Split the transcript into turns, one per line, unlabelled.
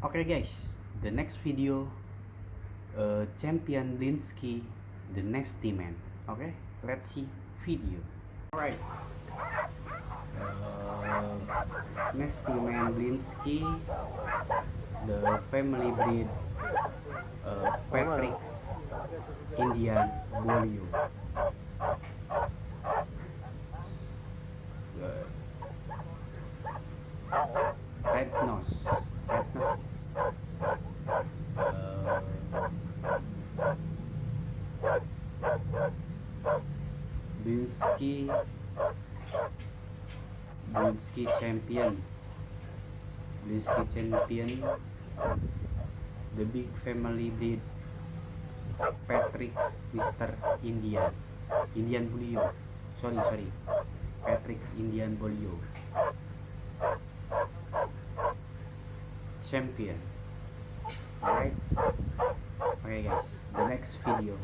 Okay guys, the next video, champion Blinsky, the nasty man. Okay, let's see video. Alright, nasty man Blinsky, the family breed Patrick's Indian Bolio. Red nose, Blinsky champion, the big family breed Patrick Mr. Indian Bolio. Sorry, Patrick's Indian Bolio champion. Alright, okay guys, the next video.